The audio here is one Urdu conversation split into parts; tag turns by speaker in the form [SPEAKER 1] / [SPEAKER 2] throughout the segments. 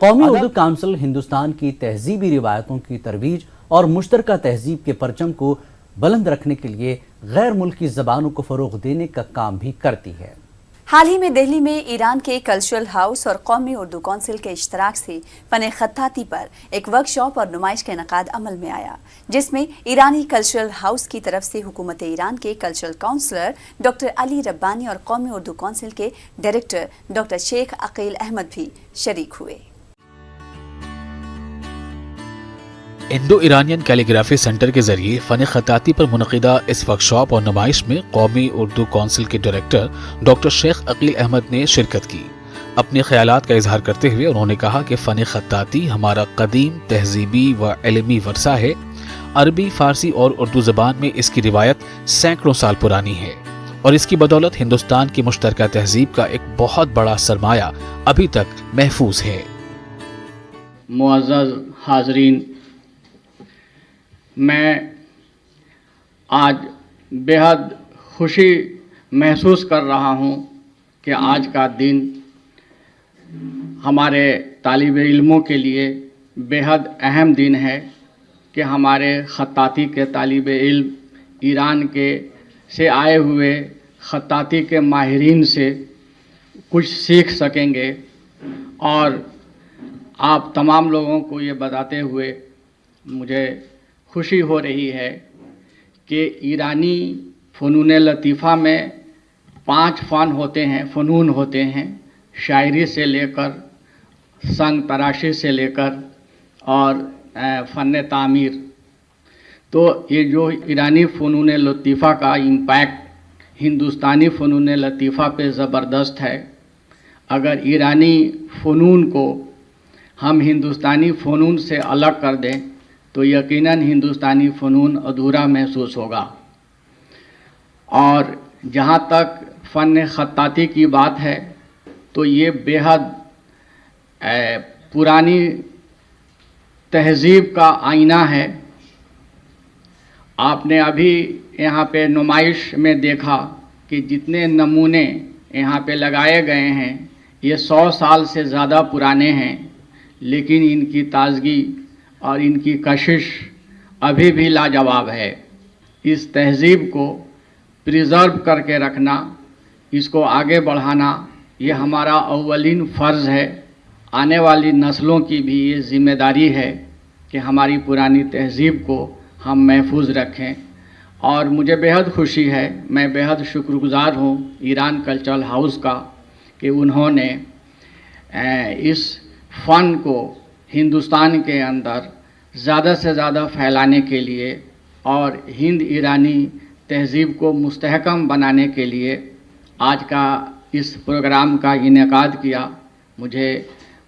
[SPEAKER 1] قومی اردو کونسل ہندوستان کی تہذیبی روایتوں کی ترویج اور مشترکہ تہذیب کے پرچم کو بلند رکھنے کے لیے غیر ملکی زبانوں کو فروغ دینے کا کام بھی کرتی ہے۔
[SPEAKER 2] حال ہی میں دہلی میں ایران کے کلچرل ہاؤس اور قومی اردو کونسل کے اشتراک سے فن خطاطی پر ایک ورکشاپ اور نمائش کا انعقاد عمل میں آیا، جس میں ایرانی کلچرل ہاؤس کی طرف سے حکومت ایران کے کلچرل کونسلر ڈاکٹر علی ربانی اور قومی اردو کونسل کے ڈائریکٹر ڈاکٹر شیخ عقیل احمد بھی شریک ہوئے۔
[SPEAKER 3] انڈو ایرانین کیلیگرافی سینٹر کے ذریعے فن خطاطی پر منعقدہ اس ورکشاپ اور نمائش میں قومی اردو کونسل کے ڈائریکٹر ڈاکٹر شیخ عقیل احمد نے شرکت کی۔ اپنے خیالات کا اظہار کرتے ہوئے انہوں نے کہا کہ فن خطاطی ہمارا قدیم تہذیبی و علمی ورثہ ہے۔ عربی، فارسی اور اردو زبان میں اس کی روایت سینکڑوں سال پرانی ہے اور اس کی بدولت ہندوستان کی مشترکہ تہذیب کا ایک بہت بڑا سرمایہ ابھی تک محفوظ ہے۔
[SPEAKER 4] معزز حاضرین، میں آج بے حد خوشی محسوس کر رہا ہوں کہ آج کا دن ہمارے طالب علموں کے لیے بے حد اہم دن ہے کہ ہمارے خطاطی کے طالب علم ایران سے آئے ہوئے خطاطی کے ماہرین سے کچھ سیکھ سکیں گے، اور آپ تمام لوگوں کو یہ بتاتے ہوئے مجھے خوشی ہو رہی ہے کہ ایرانی فنون لطیفہ میں 5 فنون ہوتے ہیں، شاعری سے لے کر سنگ تراشی سے لے کر اور فن تعمیر۔ تو یہ جو ایرانی فنون لطیفہ کا امپیکٹ ہندوستانی فنون لطیفہ پہ زبردست ہے۔ اگر ایرانی فنون کو ہم ہندوستانی فنون سے الگ کر دیں تو یقیناً ہندوستانی فنون ادھورا محسوس ہوگا۔ اور جہاں تک فن خطاطی کی بات ہے تو یہ بے حد پرانی تہذیب کا آئینہ ہے۔ آپ نے ابھی یہاں پہ نمائش میں دیکھا کہ جتنے نمونے یہاں پہ لگائے گئے ہیں یہ 100 سال سے زیادہ پرانے ہیں، لیکن ان کی تازگی اور ان کی کشش ابھی بھی لاجواب ہے۔ اس تہذیب کو پریزرو کر کے رکھنا، اس کو آگے بڑھانا، یہ ہمارا اولین فرض ہے۔ آنے والی نسلوں کی بھی یہ ذمہ داری ہے کہ ہماری پرانی تہذیب کو ہم محفوظ رکھیں۔ اور مجھے بے حد خوشی ہے، میں بے حد شکر گزار ہوں ایران کلچرل ہاؤس کا کہ انہوں نے اس فن کو ہندوستان کے اندر زیادہ سے زیادہ پھیلانے کے لیے اور ہند ایرانی تہذیب کو مستحکم بنانے کے لیے آج کا اس پروگرام کا انعقاد کیا۔ مجھے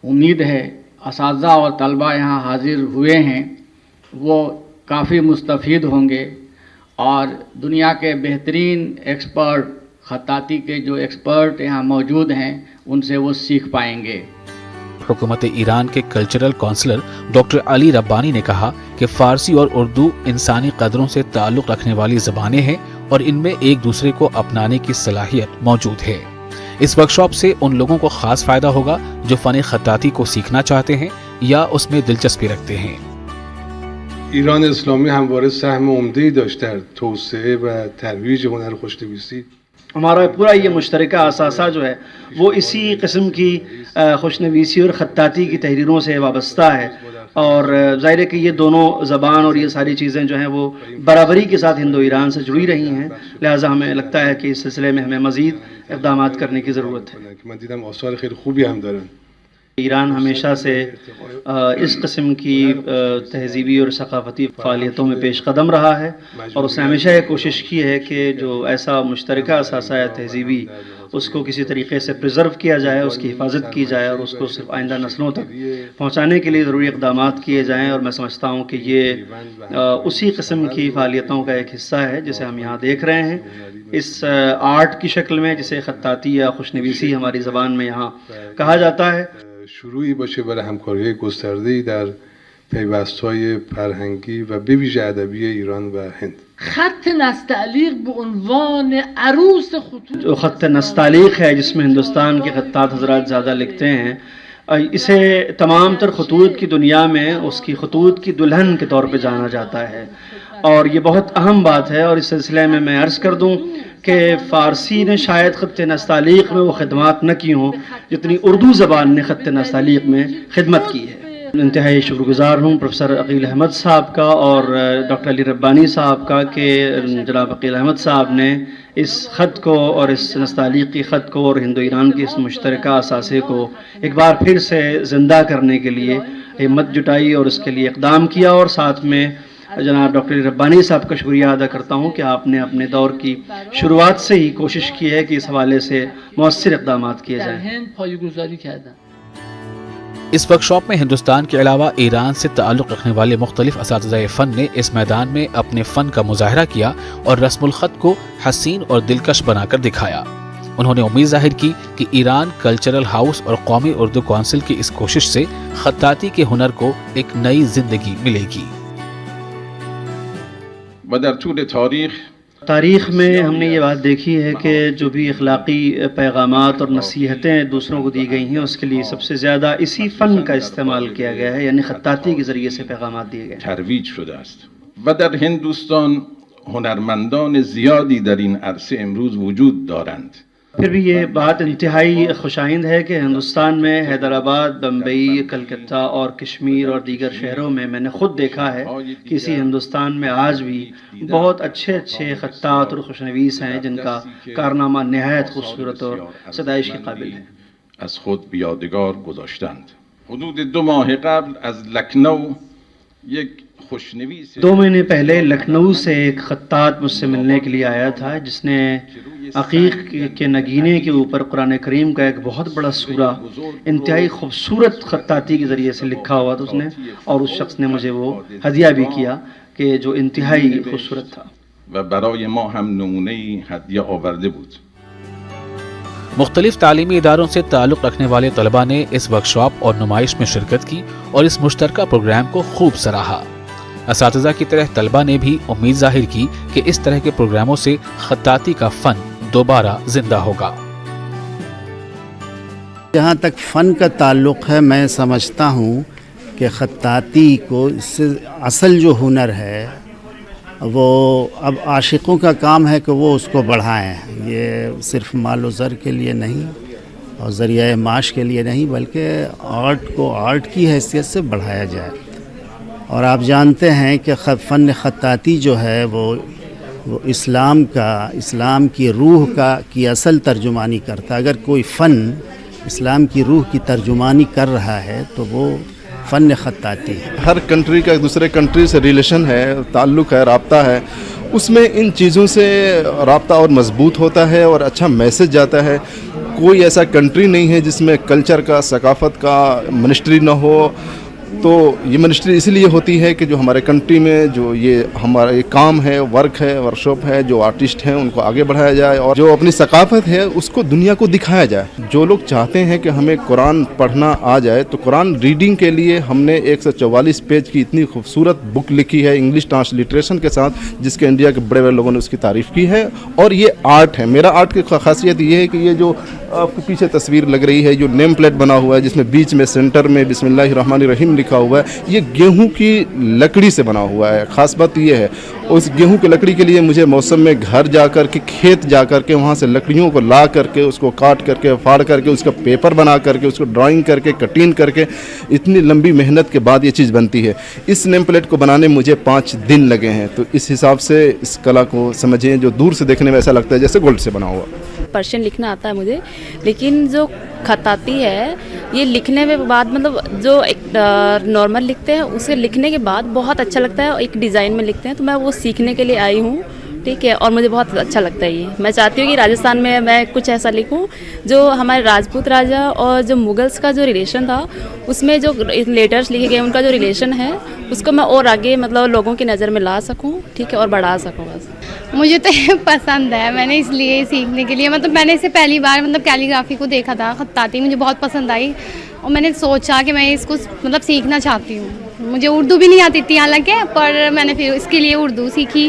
[SPEAKER 4] امید ہے اساتذہ اور طلبہ یہاں حاضر ہوئے ہیں وہ کافی مستفید ہوں گے، اور دنیا کے بہترین ایکسپرٹ، خطاطی کے جو ایکسپرٹ یہاں موجود ہیں ان سے وہ سیکھ پائیں گے۔
[SPEAKER 3] حکومت ایران کے کلچرل کونسلر ڈاکٹر علی ربانی نے کہا کہ فارسی اور اردو انسانی قدروں سے تعلق رکھنے والی زبانیں ہیں اور ان میں ایک دوسرے کو اپنانے کی صلاحیت موجود ہے۔ اس ورکشاپ سے ان لوگوں کو خاص فائدہ ہوگا جو فن خطاطی کو سیکھنا چاہتے ہیں یا اس میں دلچسپی رکھتے ہیں۔
[SPEAKER 5] ایران اسلامی همواره سهم عمده‌ای داشت در توسعه و ترویج هنر خوشنویسی۔
[SPEAKER 6] ہمارا پورا یہ مشترکہ اثاثہ جو ہے وہ اسی قسم کی خوشنویسی اور خطاطی کی تحریروں سے وابستہ ہے، اور ظاہر ہے کہ یہ دونوں زبان اور یہ ساری چیزیں جو ہیں وہ برابری کے ساتھ ہند و ایران سے جڑی رہی ہیں، لہٰذا ہمیں لگتا ہے کہ اس سلسلے میں ہمیں مزید اقدامات کرنے کی ضرورت ہے۔
[SPEAKER 5] من دیدم آثار خیلی خوبی هم دارن۔
[SPEAKER 6] ایران ہمیشہ سے اس قسم کی تہذیبی اور ثقافتی فعالیتوں میں پیش قدم رہا ہے، اور اس نے ہمیشہ یہ کوشش کی ہے کہ جو ایسا مشترکہ اثاثہ ہے تہذیبی اس کو کسی طریقے سے پریزرو کیا جائے، اس کی حفاظت کی جائے اور اس کو صرف آئندہ نسلوں تک پہنچانے کے لیے ضروری اقدامات کیے جائیں، اور میں سمجھتا ہوں کہ یہ اسی قسم کی فعالیتوں کا ایک حصہ ہے جسے ہم یہاں دیکھ رہے ہیں، اس آرٹ کی شکل میں جسے خطاطی یا خوشنویسی ہماری زبان میں یہاں کہا جاتا ہے۔
[SPEAKER 5] شروعی باشه برای همکاری گسترده‌ای در پیوست‌های فرهنگی و به ویژه ادبی ایران و هند۔
[SPEAKER 7] خط نستعلیق به عنوان عروس خطوط،
[SPEAKER 6] جو خط نستعلیق ہے جس میں ہندوستان کے خطاط حضرات زیادہ لکھتے ہیں، اسے تمام تر خطوط کی دنیا میں اس کی خطوط کی دلہن کے طور پہ جانا جاتا ہے، اور یہ بہت اہم بات ہے۔ اور اس سلسلے میں میں عرض کر دوں کہ فارسی نے شاید خط نستعلیق میں وہ خدمات نہ کی ہوں جتنی اردو زبان نے خط نستعلیق میں خدمت کی ہے۔ انتہائی شکر گزار ہوں پروفیسر عقیل احمد صاحب کا اور ڈاکٹر علی ربانی صاحب کا کہ جناب عقیل احمد صاحب نے اس خط کو اور اس نستعلیقی خط کو اور ہندو ایران کی اس مشترکہ اثاثے کو ایک بار پھر سے زندہ کرنے کے لیے ہمت جٹائی اور اس کے لیے اقدام کیا، اور ساتھ میں جناب ڈاکٹر علی ربانی صاحب کا شکریہ ادا کرتا ہوں کہ آپ نے اپنے دور کی شروعات سے ہی کوشش کی ہے کہ اس حوالے سے مؤثر اقدامات کیے جائیں۔
[SPEAKER 3] اس ورک شاپ میں ہندوستان کے علاوہ ایران سے تعلق رکھنے والے مختلف اساتذہ فن نے اس میدان میں اپنے فن کا مظاہرہ کیا اور رسم الخط کو حسین اور دلکش بنا کر دکھایا۔ انہوں نے امید ظاہر کی کہ ایران کلچرل ہاؤس اور قومی اردو کونسل کی اس کوشش سے خطاطی کے ہنر کو ایک نئی زندگی ملے گی۔
[SPEAKER 6] تاریخ میں ہم نے یہ بات دیکھی ہے کہ جو بھی اخلاقی پیغامات اور نصیحتیں دوسروں کو دی گئی ہیں اس کے لیے سب سے زیادہ اسی فن کا استعمال کیا گیا ہے، یعنی خطاطی کے ذریعے سے پیغامات دیے گئے ہیں۔
[SPEAKER 8] ترویج شده است و در هندوستان هنرمندان زیادی در این عرصه امروز وجود دارند.
[SPEAKER 6] پھر بھی یہ بات انتہائی خوشائند ہے کہ ہندوستان میں حیدرآباد، بمبئی، کلکتہ اور کشمیر اور دیگر شہروں میں میں نے خود دیکھا ہے کہ اسی ہندوستان میں آج بھی بہت اچھے خطاط اور خوشنویس ہیں جن کا کارنامہ نہایت خوبصورت اور ستائش کے قابل ہے۔
[SPEAKER 8] از خود به یادگار گذاشتند. حدود 2 ماه قبل از لکنو یک خوشنویس
[SPEAKER 6] 2 مہینے پہلے لکھنؤ سے ایک خطاط مجھ سے ملنے کے لیے آیا تھا جس نے عقیق کے نگینے کے اوپر قرآن کریم کا ایک بہت بڑا سورہ انتہائی خوبصورت خطاطی کے ذریعے سے لکھا ہوا تھا اس نے، اور اس شخص نے مجھے وہ ہدیہ بھی کیا کہ جو انتہائی خوبصورت تھا۔
[SPEAKER 8] و برای ما هم نمونه‌ای هدیه آورده بود.
[SPEAKER 3] مختلف تعلیمی اداروں سے تعلق رکھنے والے طلباء نے اس ورکشاپ اور نمائش میں شرکت کی اور اس مشترکہ پروگرام کو خوب سراہا۔ اساتذہ کی طرح طلباء نے بھی امید ظاہر کی کہ اس طرح کے پروگراموں سے خطاطی کا فن دوبارہ زندہ ہوگا۔
[SPEAKER 9] جہاں تک فن کا تعلق ہے، میں سمجھتا ہوں کہ خطاطی کو اس سے اصل جو ہنر ہے وہ اب عاشقوں کا کام ہے کہ وہ اس کو بڑھائیں۔ یہ صرف مال و زر کے لیے نہیں اور ذریعہ معاش کے لیے نہیں، بلکہ آرٹ کو آرٹ کی حیثیت سے بڑھایا جائے۔ اور آپ جانتے ہیں کہ فن خطاطی جو ہے وہ اسلام کی روح کی اصل ترجمانی کرتا ہے۔ اگر کوئی فن اسلام کی روح کی ترجمانی کر رہا ہے تو وہ فن خطاطی ہے۔
[SPEAKER 10] ہر کنٹری کا ایک دوسرے کنٹری سے ریلیشن ہے، تعلق ہے، رابطہ ہے، اس میں ان چیزوں سے رابطہ اور مضبوط ہوتا ہے اور اچھا میسج جاتا ہے۔ کوئی ایسا کنٹری نہیں ہے جس میں کلچر کا، ثقافت کا منسٹری نہ ہو۔ تو یہ منسٹری اس لیے ہوتی ہے کہ جو ہمارے کنٹری میں جو یہ ہمارا یہ کام ہے، ورک ہے، ورکشاپ ہے، جو آرٹسٹ ہیں ان کو آگے بڑھایا جائے اور جو اپنی ثقافت ہے اس کو دنیا کو دکھایا جائے۔ جو لوگ چاہتے ہیں کہ ہمیں قرآن پڑھنا آ جائے تو قرآن ریڈنگ کے لیے ہم نے 144 پیج کی اتنی خوبصورت بک لکھی ہے انگلش ٹرانسلیٹریشن کے ساتھ، جس کے انڈیا کے بڑے بڑے لوگوں نے اس کی تعریف کی ہے۔ اور یہ آرٹ ہے، میرا آرٹ کی خاصیت یہ ہے کہ یہ جو آپ کو پیچھے تصویر لگ رہی ہے، جو نیم پلیٹ بنا ہوا ہے جس میں بیچ میں سینٹر میں بسم اللہ الرحمن الرحیم لکھا ہوا ہے، یہ گیہوں کی لکڑی سے بنا ہوا ہے۔ خاص بات یہ ہے، اس گیہوں کی لکڑی کے لیے مجھے موسم میں گھر جا کر کے، کھیت جا کر کے، وہاں سے لکڑیوں کو لا کر کے، اس کو کاٹ کر کے، پھاڑ کر کے، اس کا پیپر بنا کر کے، اس کو ڈرائنگ کر کے، کٹنگ کر کے، اتنی لمبی محنت کے بعد یہ چیز بنتی ہے۔ اس نیم پلیٹ کو بنانے مجھے 5 دن لگے ہیں۔ تو اس حساب سے اس کلا کو سمجھیں، جو دور سے دیکھنے میں ایسا لگتا ہے جیسے گولڈ سے بنا ہوا۔
[SPEAKER 11] پرشین لکھنا آتا ہے مجھے، لیکن جو خطاطی ہے یہ لکھنے کے بعد مطلب جو ایک نارمل لکھتے ہیں اسے لکھنے کے بعد بہت اچھا لگتا ہے، ایک ڈیزائن میں لکھتے ہیں، تو میں وہ سیکھنے کے لیے آئی ہوں، ٹھیک ہے، اور مجھے بہت اچھا لگتا ہے یہ۔ میں چاہتی ہوں کہ راجستھان میں میں کچھ ایسا لکھوں جو ہمارے راجپوت راجا اور جو مغلس کا جو ریلیشن تھا اس میں جو لیٹرز لکھے گئے ان کا جو ریلیشن ہے اس کو میں اور آگے مطلب لوگوں کی نظر میں لا سکوں، ٹھیک ہے، اور بڑھا سکوں۔ بس
[SPEAKER 12] مجھے تو پسند ہے، میں نے اس لیے سیکھنے کے لیے مطلب میں نے اسے پہلی بار مطلب کیلیگرافی کو دیکھا تھا، خطاطی مجھے بہت پسند آئی اور میں نے سوچا کہ میں اس کو مطلب سیکھنا چاہتی ہوں۔ مجھے اردو بھی نہیں آتی تھی حالانکہ، پر میں نے پھر اس کے لیے اردو سیکھی،